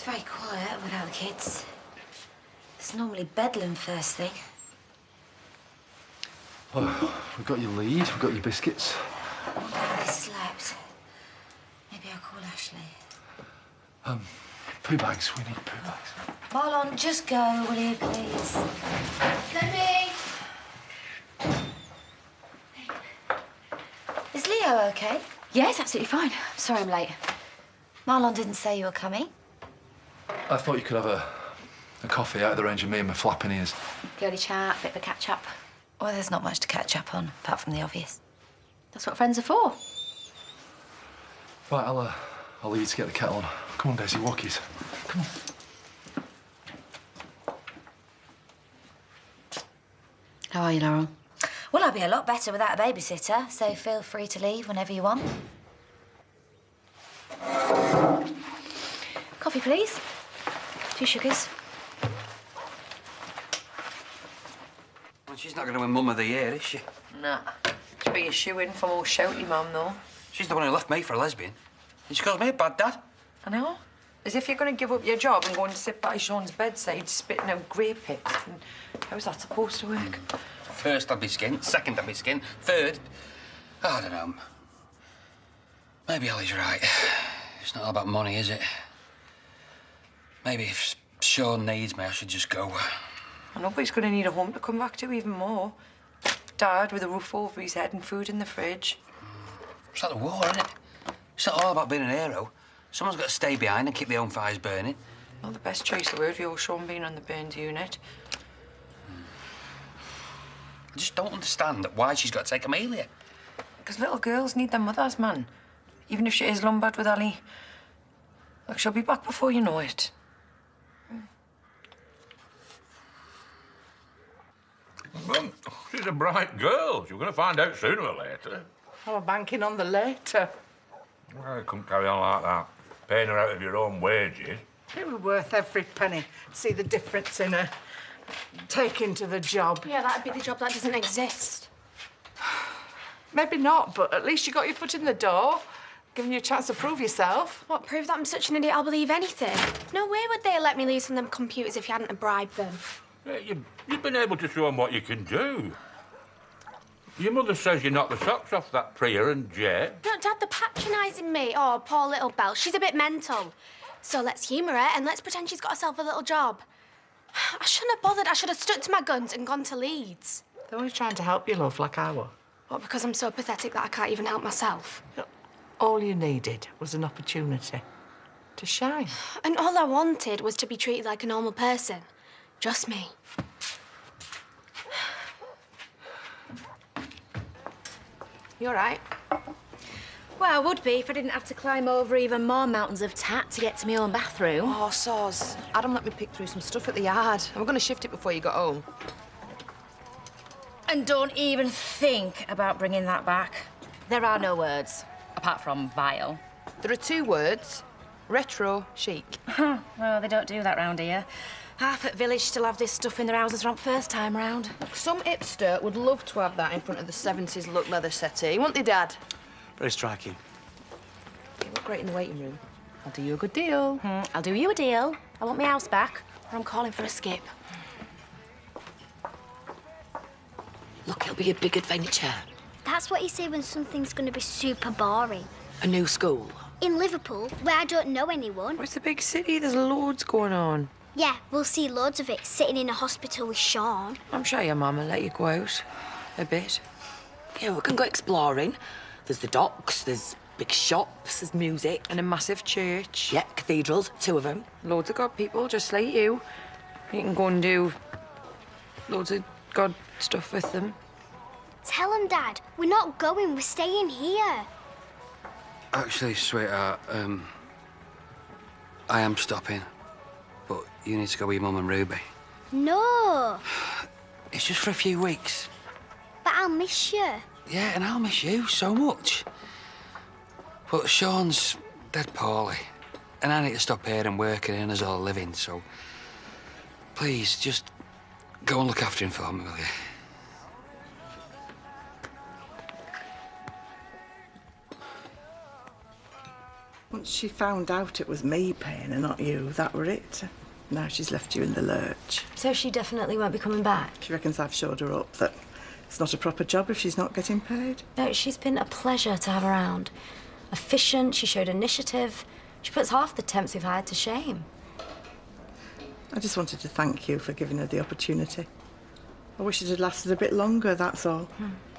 very quiet without the kids. It's normally bedlam first thing. Oh, we've got your lead, we've got your biscuits. They slept. Maybe I'll call Ashley. Poo bags, we need poo bags. Marlon, just go, will you, please? Lemmy! Is Leo okay? Yes, absolutely fine. Sorry I'm late. Marlon didn't say you were coming. I thought you could have a coffee out of the range of me and my flapping ears. Girly chat, bit of a catch-up. Well, there's not much to catch up on, apart from the obvious. That's what friends are for. Right, I'll leave you to get the kettle on. Come on, Daisy, walkies. Come on. How are you, Laurel? Well, I'll be a lot better without a babysitter, so feel free to leave whenever you want. Coffee, please. 2 sugars. Well, she's not going to win Mum of the Year, is she? Nah. To be a shoe-in for more shouty mum, though. She's the one who left me for a lesbian. And she calls me a bad dad. I know. As if you're going to give up your job and go and sit by Sean's bedside spitting out grape pips. And how's that supposed to work? First I'd be skinned, second I'd be skinned, third... I don't know. Maybe Ollie's right. It's not all about money, is it? Maybe if Sean needs me, I should just go. I know, but he's going to need a home to come back to even more. Dad with a roof over his head and food in the fridge. It's like the war, isn't it? It's not all about being an hero. Someone's got to stay behind and keep their own fires burning. Not the best choice of word for your Sean being on the burns unit. I just don't understand why she's got to take Amelia. Because little girls need their mothers, man. Even if she is lumbered with Ollie. Look, she'll be back before you know it. Well, she's a bright girl. You're going to find out sooner or later. Oh, we're banking on the later. Well, you couldn't carry on like that. Paying her out of your own wages. It was worth every penny. See the difference in her taking to the job. Yeah, that'd be the job that doesn't exist. Maybe not, but at least you got your foot in the door, giving you a chance to prove yourself. What, prove that I'm such an idiot I'll believe anything? No way would they let me leave some of them computers if you hadn't bribed them. Yeah, you've been able to show them what you can do. Your mother says you knocked the socks off that Priya and Jay. No, Dad, they're patronising me. Oh, poor little Belle. She's a bit mental. So let's humour her and let's pretend she's got herself a little job. I shouldn't have bothered. I should have stuck to my guns and gone to Leeds. They're always trying to help you, love, like I were. What, because I'm so pathetic that I can't even help myself? All you needed was an opportunity to shine. And all I wanted was to be treated like a normal person. Just me. You all right? Well, I would be if I didn't have to climb over even more mountains of tat to get to my own bathroom. Oh, soz. Adam let me pick through some stuff at the yard. And we're going to shift it before you got home. And don't even think about bringing that back. There are no words, apart from vile. There are 2 words. Retro chic. Well, they don't do that round here. Half at village still have this stuff in their houses from first time round. Some hipster would love to have that in front of the 70s look leather settee, wouldn't they, Dad? Very striking. You look great in the waiting room. I'll do you a good deal. I'll do you a deal. I want my house back. Or I'm calling for a skip. Look, it'll be a big adventure. That's what you say when something's going to be super boring. A new school. In Liverpool, where I don't know anyone. Well, it's a big city. There's loads going on. Yeah, we'll see loads of it sitting in a hospital with Sean. I'm sure your mum will let you go out a bit. Yeah, we can go exploring. There's the docks, there's big shops, there's music. And a massive church. Yeah, cathedrals, 2 of them. Loads of God people, just like you. You can go and do loads of God stuff with them. Tell him, Dad. We're not going, we're staying here. Actually, sweetheart, I am stopping. But you need to go with your Mum and Ruby. No. It's just for a few weeks. But I'll miss you. Yeah, and I'll miss you so much. But Sean's dead poorly. And I need to stop here and working and us all living, so... Please, just go and look after him for me, will you? Once she found out it was me paying her, not you, that were it. Now she's left you in the lurch. So she definitely won't be coming back? She reckons I've showed her up that it's not a proper job if she's not getting paid. No, she's been a pleasure to have around. Efficient, she showed initiative. She puts half the temps we've had to shame. I just wanted to thank you for giving her the opportunity. I wish it had lasted a bit longer, that's all.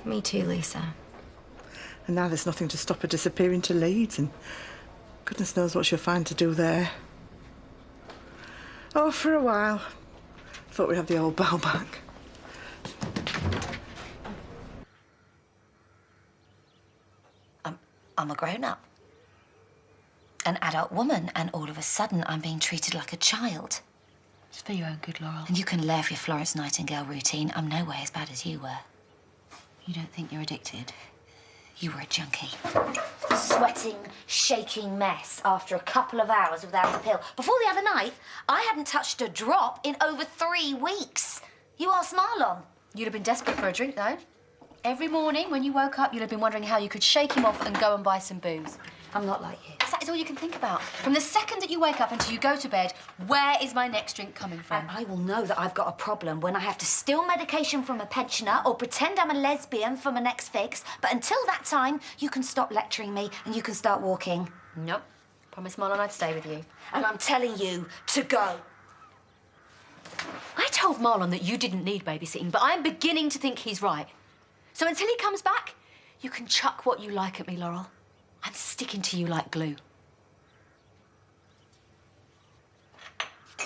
Me too, Lisa. And now there's nothing to stop her disappearing to Leeds, and goodness knows what she'll find to do there. Oh, for a while. Thought we'd have the old Belle back. I'm a grown-up. An adult woman, and all of a sudden I'm being treated like a child. It's for your own good, Laurel. And you can laugh your Florence Nightingale routine. I'm no way as bad as you were. You don't think you're addicted? You were a junkie. Sweating, shaking mess after a couple of hours without the pill. Before the other night, I hadn't touched a drop in over 3 weeks. You asked Marlon. You'd have been desperate for a drink, though. Every morning when you woke up, you'd have been wondering how you could shake him off and go and buy some booze. I'm not like you. That is all you can think about. From the second that you wake up until you go to bed, where is my next drink coming from? And I will know that I've got a problem when I have to steal medication from a pensioner or pretend I'm a lesbian for my next fix. But until that time, you can stop lecturing me and you can start walking. Nope. Promise Marlon I'd stay with you. And I'm telling you to go. I told Marlon that you didn't need babysitting, but I'm beginning to think he's right. So until he comes back, you can chuck what you like at me, Laurel. I'm sticking to you like glue.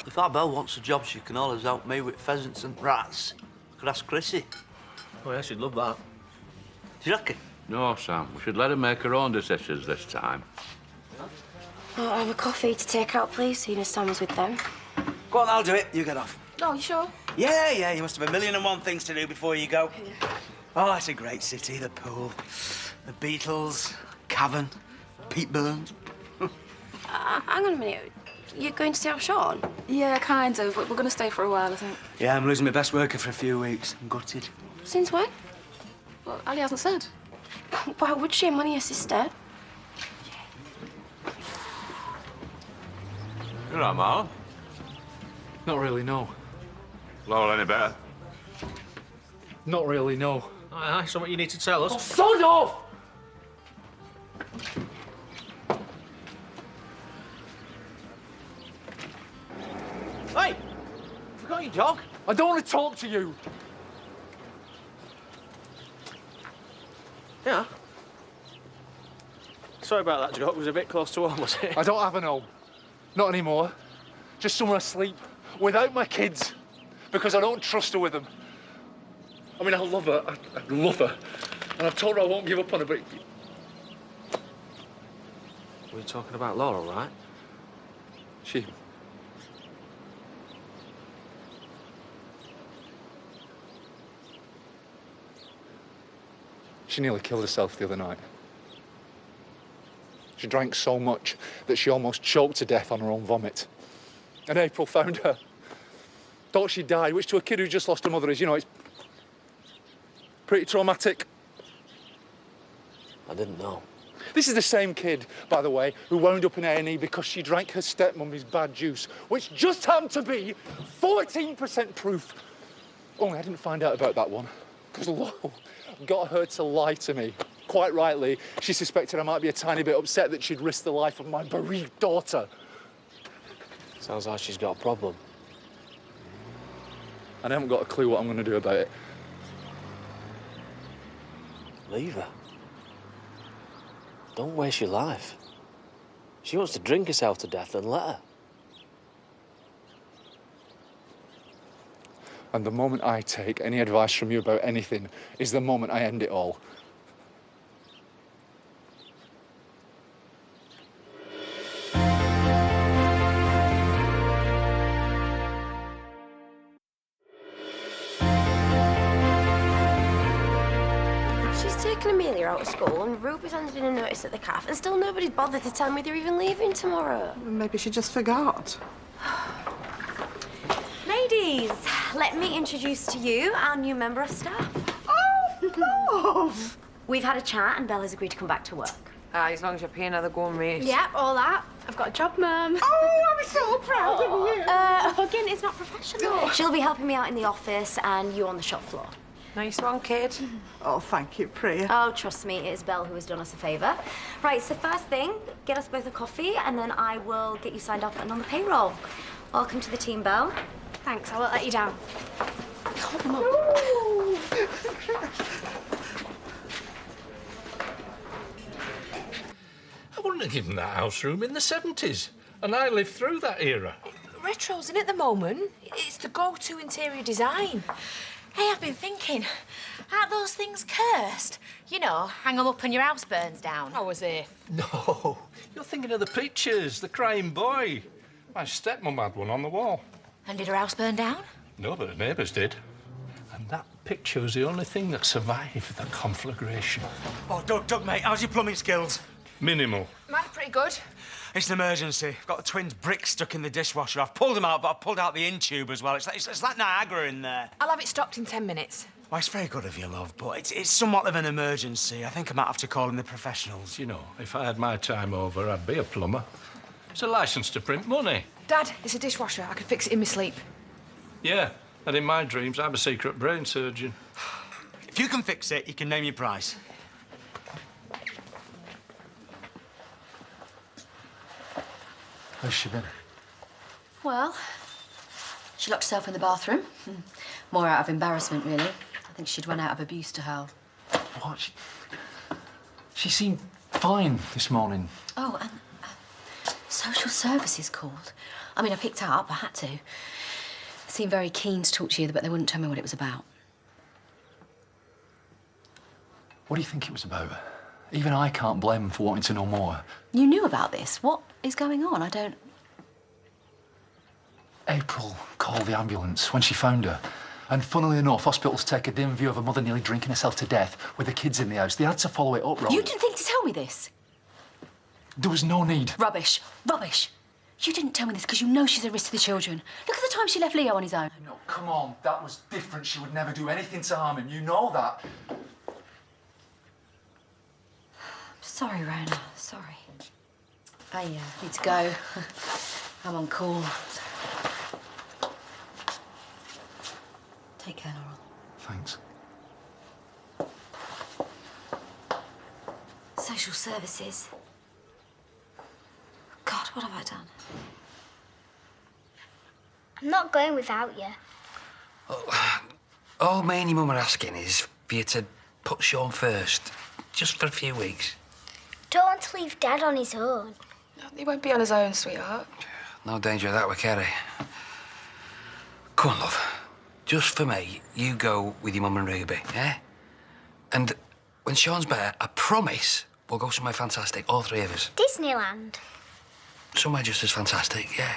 If Belle wants a job, she can always help me with pheasants and rats. I could ask Chrissy. Oh, yeah, she'd love that. Do you reckon? No, Sam. We should let her make her own decisions this time. Oh, I'll have a coffee to take out, please, seeing as Sam was with them. Go on, I'll do it. You get off. Oh, you sure? Yeah, you must have 1,000,001 things to do before you go. Yeah. Oh, it's a great city. The pool, the Beatles, Cavern, Pete Burns. Hang on a minute. You're going to stay off Sean? Yeah, kind of. We're going to stay for a while, I think. Yeah, I'm losing my best worker for a few weeks. I'm gutted. Since when? Well, Ali hasn't said. Why would she? I'm only your sister. You're right, Marlon. Not really, no. Laurel, any better? Not really, no. Aye, something you need to tell us. Oh, sod off! Hey! Forgot your dog? I don't want to talk to you. Yeah. Sorry about that, Joe. It was a bit close to home, was it? I don't have an home. Not anymore. Just somewhere to sleep. Without my kids. Because I don't trust her with them. I mean, I love her. I love her. And I've told her I won't give up on her, but... Were you talking about Laurel, right? She nearly killed herself the other night. She drank so much that she almost choked to death on her own vomit. And April found her. Thought she died, which to a kid who just lost her mother is, you know, it's pretty traumatic. I didn't know. This is the same kid, by the way, who wound up in A&E because she drank her stepmummy's bad juice, which just happened to be 14% proof. Only I didn't find out about that one, because Laurel got her to lie to me. Quite rightly, she suspected I might be a tiny bit upset that she'd risked the life of my bereaved daughter. Sounds like she's got a problem. And I haven't got a clue what I'm going to do about it. Leave her. Don't waste your life. She wants to drink herself to death, then let her. And the moment I take any advice from you about anything is the moment I end it all. Amelia out of school and Ruby's handed in a notice at the cafe and still nobody's bothered to tell me they're even leaving tomorrow. Maybe she just forgot. Ladies, let me introduce to you our new member of staff. Oh, love! We've had a chat and Bella's agreed to come back to work. As long as you're paying her the going rate. Yep, all that. I've got a job, Mum. Oh, I'm so proud of you. Hugging is not professional. She'll be helping me out in the office and you on the shop floor. Nice one, kid. Oh, thank you, Priya. Oh, trust me, it is Belle who has done us a favour. Right, so first thing, get us both a coffee and then I will get you signed up and on the payroll. Welcome to the team, Belle. Thanks, I won't let you down. Come on. I wouldn't have given that house room in the 70s, and I lived through that era. Retro's in at the moment. It's the go-to interior design. Hey, I've been thinking, aren't those things cursed? You know, hang them up and your house burns down. Oh, as if. No, you're thinking of the pictures, the crying boy. My stepmom had one on the wall. And did her house burn down? No, but the neighbours did. And that picture was the only thing that survived the conflagration. Oh, Doug, mate, how's your plumbing skills? Minimal. Mine's pretty good. It's an emergency. I've got the twins' bricks stuck in the dishwasher. I've pulled them out, but I've pulled out the in-tube as well. It's like Niagara in there. I'll have it stopped in 10 minutes. Well, it's very good of you, love, but it's somewhat of an emergency. I think I might have to call in the professionals. You know, if I had my time over, I'd be a plumber. It's a licence to print money. Dad, it's a dishwasher. I can fix it in my sleep. Yeah, and in my dreams, I'm a secret brain surgeon. If you can fix it, you can name your price. Where's she been? Well, she locked herself in the bathroom. More out of embarrassment, really. I think she'd run out of abuse to hurl. What? She seemed fine this morning. Oh, and social services called. I mean, I picked up. I had to. They seemed very keen to talk to you, but they wouldn't tell me what it was about. What do you think it was about? Even I can't blame them for wanting to know more. You knew about this. What is going on? I don't... April called the ambulance when she found her. And funnily enough, hospitals take a dim view of a mother nearly drinking herself to death with the kids in the house. They had to follow it up, Rob. You didn't think to tell me this? There was no need. Rubbish. Rubbish. You didn't tell me this because you know she's a risk to the children. Look at the time she left Leo on his own. No, come on. That was different. She would never do anything to harm him. You know that. Sorry, Rona. Sorry. I need to go. I'm on call. Take care, Laurel. Thanks. Social services. God, what have I done? I'm not going without you. All me and your mum are asking is for you to put Sean first, just for a few weeks. Don't want to leave Dad on his own. He won't be on his own, sweetheart. No danger of that with Kerry. Come on, love. Just for me, you go with your mum and Ruby, yeah? And when Sean's better, I promise we'll go somewhere fantastic, all three of us. Disneyland. Somewhere just as fantastic, yeah.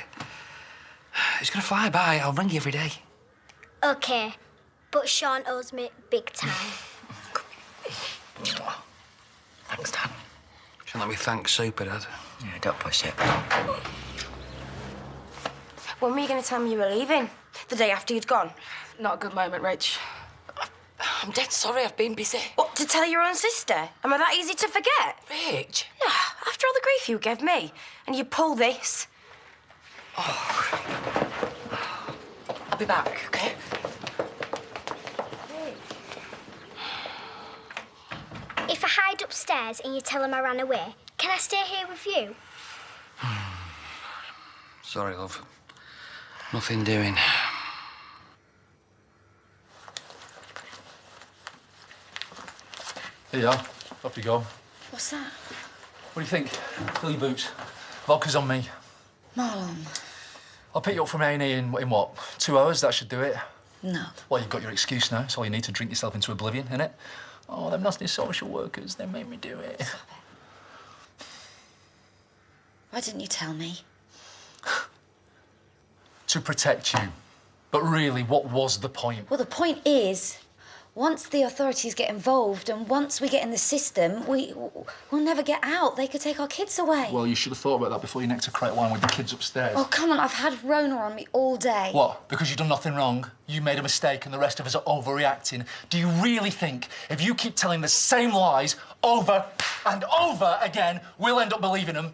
It's gonna fly by. I'll ring you every day. OK, but Sean owes me big time. Thanks, Dad. Shouldn't let me thank Super, Dad. Yeah, don't push it. When were you going to tell me you were leaving? The day after you'd gone? Not a good moment, Rach. I'm dead sorry I've been busy. What, to tell your own sister? Am I that easy to forget? Rach. No, after all the grief you gave me, and you pull this. Oh. I'll be back, OK? If I hide upstairs and you tell him I ran away, can I stay here with you? Sorry, love. Nothing doing. Here you are. Off you go. What's that? What do you think? Fill your boots. Vodka's on me. Marlon. I'll pick you up from A&E in what, 2 hours? That should do it. No. Well, you've got your excuse now. It's all you need to drink yourself into oblivion, innit? Oh, them nasty social workers, they made me do it. Stop it. Why didn't you tell me? To protect you. But really, what was the point? Well, the point is, once the authorities get involved and once we get in the system, we'll never get out. They could take our kids away. Well, you should have thought about that before you nicked a crate of wine with the kids upstairs. Oh, come on, I've had Rona on me all day. What? Because you've done nothing wrong? You made a mistake and the rest of us are overreacting? Do you really think if you keep telling the same lies over and over again, we'll end up believing them?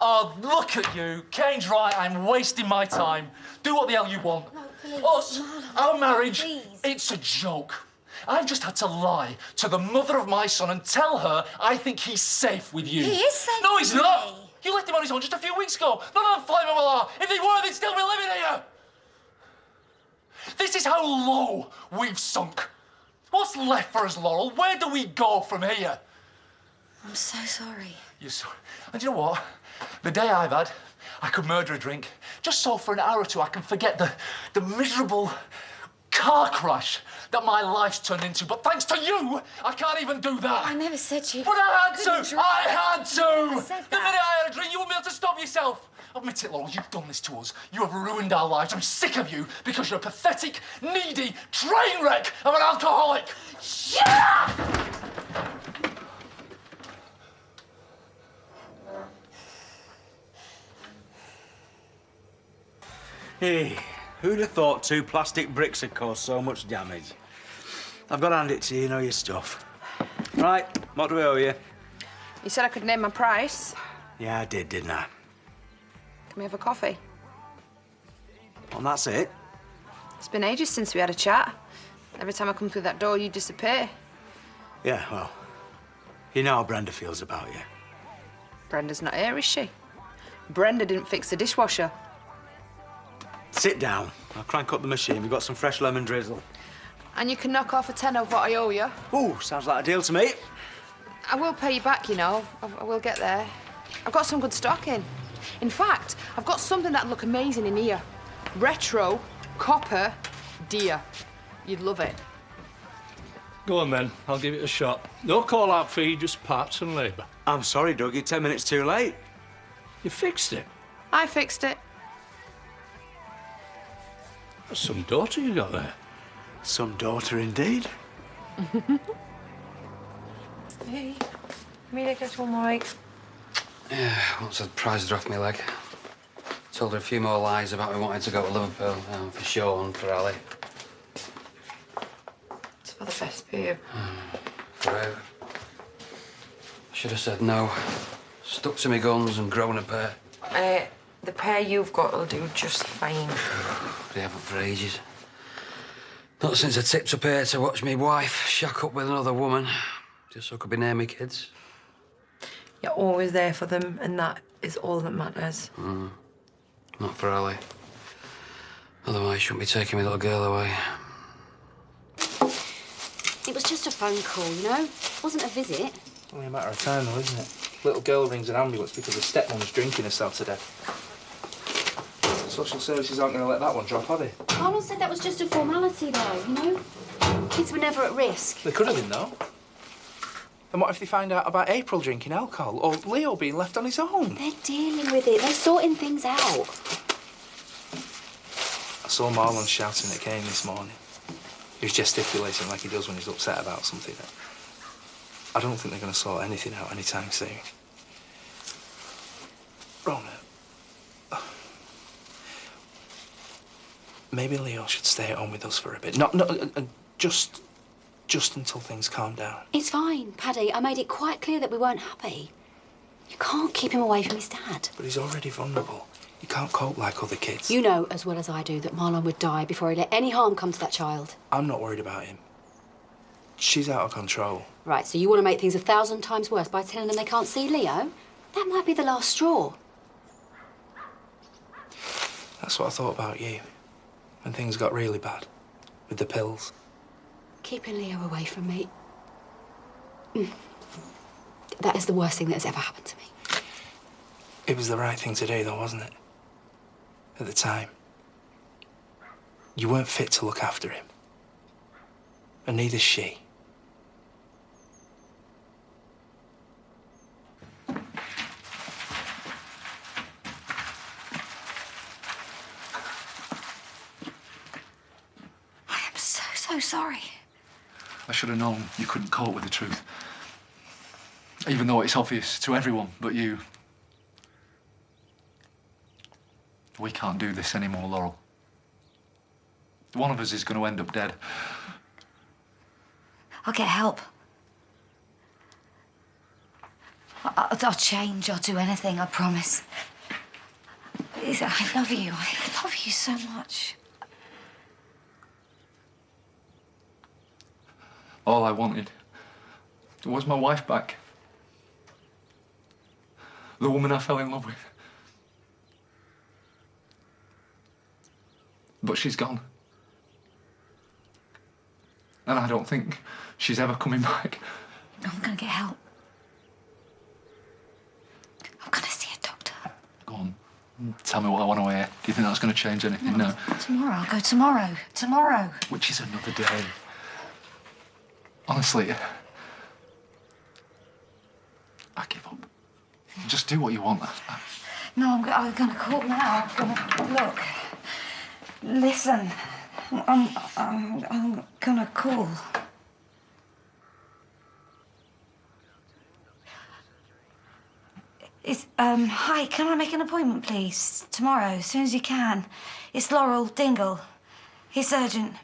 Oh, look at you. Kane's right, I'm wasting my time. Do what the hell you want. No, please, Us, our marriage, please. it's a joke. I've just had to lie to the mother of my son and tell her I think he's safe with you. He is safe. No, he's with not. me. You left him on his own just a few weeks ago. None of them flammable are. If they were, they'd still be living here. This is how low we've sunk. What's left for us, Laurel? Where do we go from here? I'm so sorry. You're sorry. And you know what? The day I've had, I could murder a drink. Just so for an hour or two I can forget the miserable car crash that my life's turned into. But thanks to you, I can't even do that. I never said you... But I had to! I had to! I said The that. minute I had a drink, you wouldn't be able to stop yourself. Admit it, Laurel, you've done this to us. You have ruined our lives. I'm sick of you because you're a pathetic, needy train wreck of an alcoholic. Shut up! Hey, who'd have thought 2 plastic bricks had caused so much damage? I've got to hand it to you, you know your stuff. Right, what do we owe you? You said I could name my price. Yeah, I did, didn't I? Can we have a coffee? And that's it? It's been ages since we had a chat. Every time I come through that door, you disappear. Yeah, well, you know how Brenda feels about you. Brenda's not here, is she? Brenda didn't fix the dishwasher. Sit down. I'll crank up the machine. We've got some fresh lemon drizzle. And you can knock off a tenner of what I owe you. Ooh, sounds like a deal to me. I will pay you back, you know. I will get there. I've got some good stock in. In fact, I've got something that'd look amazing in here. Retro, copper, deer. You'd love it. Go on, then. I'll give it a shot. No call-out fee, just parts and labour. I'm sorry, Doug. You're 10 minutes too late. You fixed it. I fixed it. That's some daughter you got there. Some daughter, indeed. Hey, Amelia gets one right. Yeah, once I'd prized her off my leg. Told her a few more lies about me wanting to go to Liverpool. For Sean, for Ali. It's for the best, babe. For who? I should have said no. Stuck to my guns and grown a pair. The pair you've got will do just fine. They haven't for ages. Not since I tipped up here to watch me wife shack up with another woman. Just so I could be near me kids. You're always there for them, and that is all that matters. Not for Ali. Otherwise, she wouldn't be taking my little girl away. It was just a phone call, you know? It wasn't a visit. Only a matter of time, though, isn't it? Little girl rings an ambulance because her stepmom's drinking herself to death. Social services aren't going to let that one drop, are they? Marlon said that was just a formality, though, you know? Kids were never at risk. They could have been, though. And what if they find out about April drinking alcohol or Leo being left on his own? They're dealing with it. They're sorting things out. I saw Marlon shouting at Kane this morning. He was gesticulating like he does when he's upset about something. I don't think they're going to sort anything out anytime soon. Rona, maybe Leo should stay at home with us for a bit. Just until things calm down. It's fine, Paddy. I made it quite clear that we weren't happy. You can't keep him away from his dad. But he's already vulnerable. He can't cope like other kids. You know as well as I do that Marlon would die before he let any harm come to that child. I'm not worried about him. She's out of control. Right, so you want to make things 1,000 times worse by telling them they can't see Leo? That might be the last straw. That's what I thought about you. When things got really bad. With the pills. Keeping Leo away from me. That is the worst thing that has ever happened to me. It was the right thing to do, though, wasn't it? At the time. You weren't fit to look after him. And neither's she. I am so sorry. I should have known you couldn't cope with the truth. Even though it's obvious to everyone but you. We can't do this anymore, Laurel. One of us is going to end up dead. I'll get help. I'll change. I'll do anything, I promise. I love you. I love you so much. All I wanted was my wife back. The woman I fell in love with. But she's gone. And I don't think she's ever coming back. I'm gonna get help. I'm gonna see a doctor. Go on. Tell me what I want to hear. Do you think that's going to change anything? No. Tomorrow. I'll go tomorrow. Tomorrow. Which is another day. Honestly, I give up. Just do what you want. No, I'm gonna call now. Look. Listen. I'm gonna call. Hi, can I make an appointment, please? Tomorrow, as soon as you can. It's Laurel Dingle. It's urgent.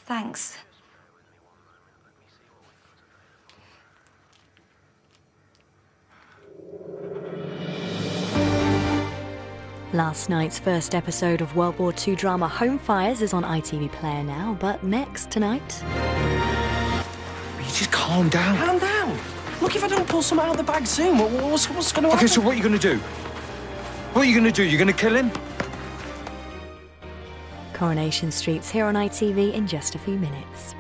Thanks. Last night's first episode of World War II drama Home Fires is on ITV Player now, but next tonight... You just calm down. Calm down? Look, if I don't pull something out of the bag soon, what's going to happen? OK, so what are you going to do? What are you going to do? You're going to kill him? Coronation Street's here on ITV in just a few minutes.